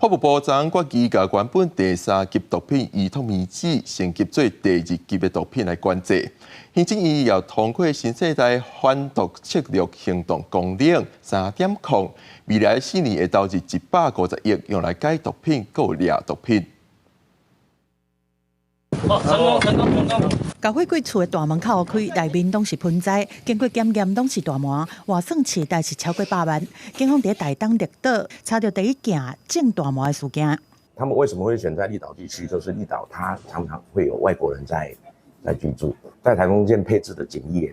法务部昨国机甲原本第3级毒品儿童棉纸升级做第2级的毒品来管制。行政院要通过新世代反毒策略行动纲领3.0，未来4年会投入150亿用来解毒品、购掠毒品。成功！交火柜厝的大门口开，内面拢是盆栽，经过检验拢是大麻，换算起大是超过100万。警方在台东绿岛查到第一件种大麻的事件。他们为什么会选在立岛地区？就是立岛它常常会有外国人在居住，在台风舰配置的警力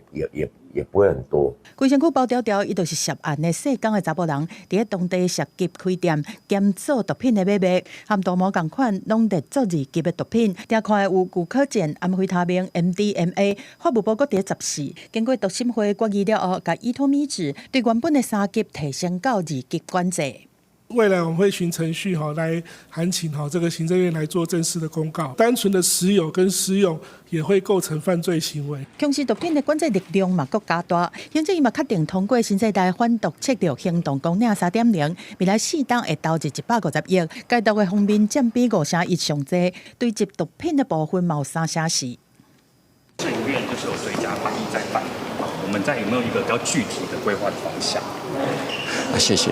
也不会很多。规身躯包条条，伊就是涉案的细港的查甫人，伫当地涉及开店兼做毒品的买卖，和大麻同款，拢列做2级的毒品。听看有古柯碱、安非他命、MDMA。法务部搁伫14，经过毒审会决议了后，甲依托米脂对原本的3级提升到2级管制。未来我们会循程序来函请这个行政院来做正式的公告。单纯的持有跟施用也会构成犯罪行为。强势毒品的管制力量嘛搁加大，行政院嘛确定通过新世代反毒策略行动纲领3.0，未来4档会投入150亿，解毒的方面占比5成以上济，对接毒品的部分嘛有3成4。政院就是有追加反一再反，我们再有没有一个比较具体的规划的方向？谢谢。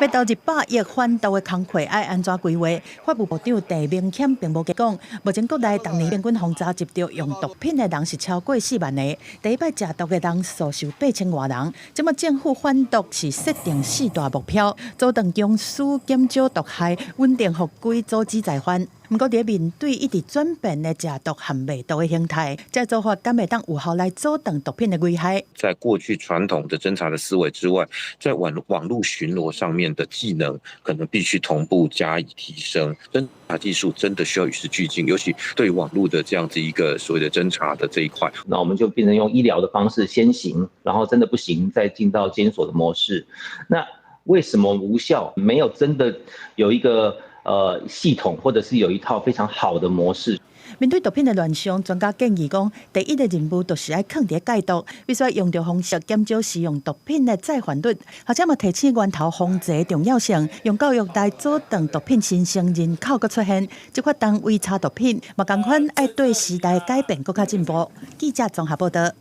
要投100亿反毒的工作，要安怎规划？法务部长陈明谦并无讲，目前国内当年平均轰炸接到用毒品的人是超过4万个，第一摆食毒的人数是8000多人。即么政府反毒是设定4大目标，阻断僵尸、减少毒害、稳定复归、阻止再犯。不过，在面对一直转变的食毒和卖毒的形态，这做法敢会当有效来阻断毒品的危害？在过去传统的侦查的思维之外，在网络巡逻上面的技能可能必须同步加以提升。侦查技术真的需要与时俱进，尤其对网络的这样子一个所谓的侦查的这一块，那我们就变成用医疗的方式先行，然后真的不行再进到监所的模式。那为什么无效？没有真的有一个系统，或者是有一套非常好的模式。面对毒品的乱象，专家建议讲，第一个任务就是要放伫戒毒，必须要用着方式减少使用毒品的再犯率，或者嘛提醒源头防治的重要性，用教育来阻断毒品新生人口个出现。即发当围查毒品，嘛同款爱对时代改变更加进步。记者综合报道。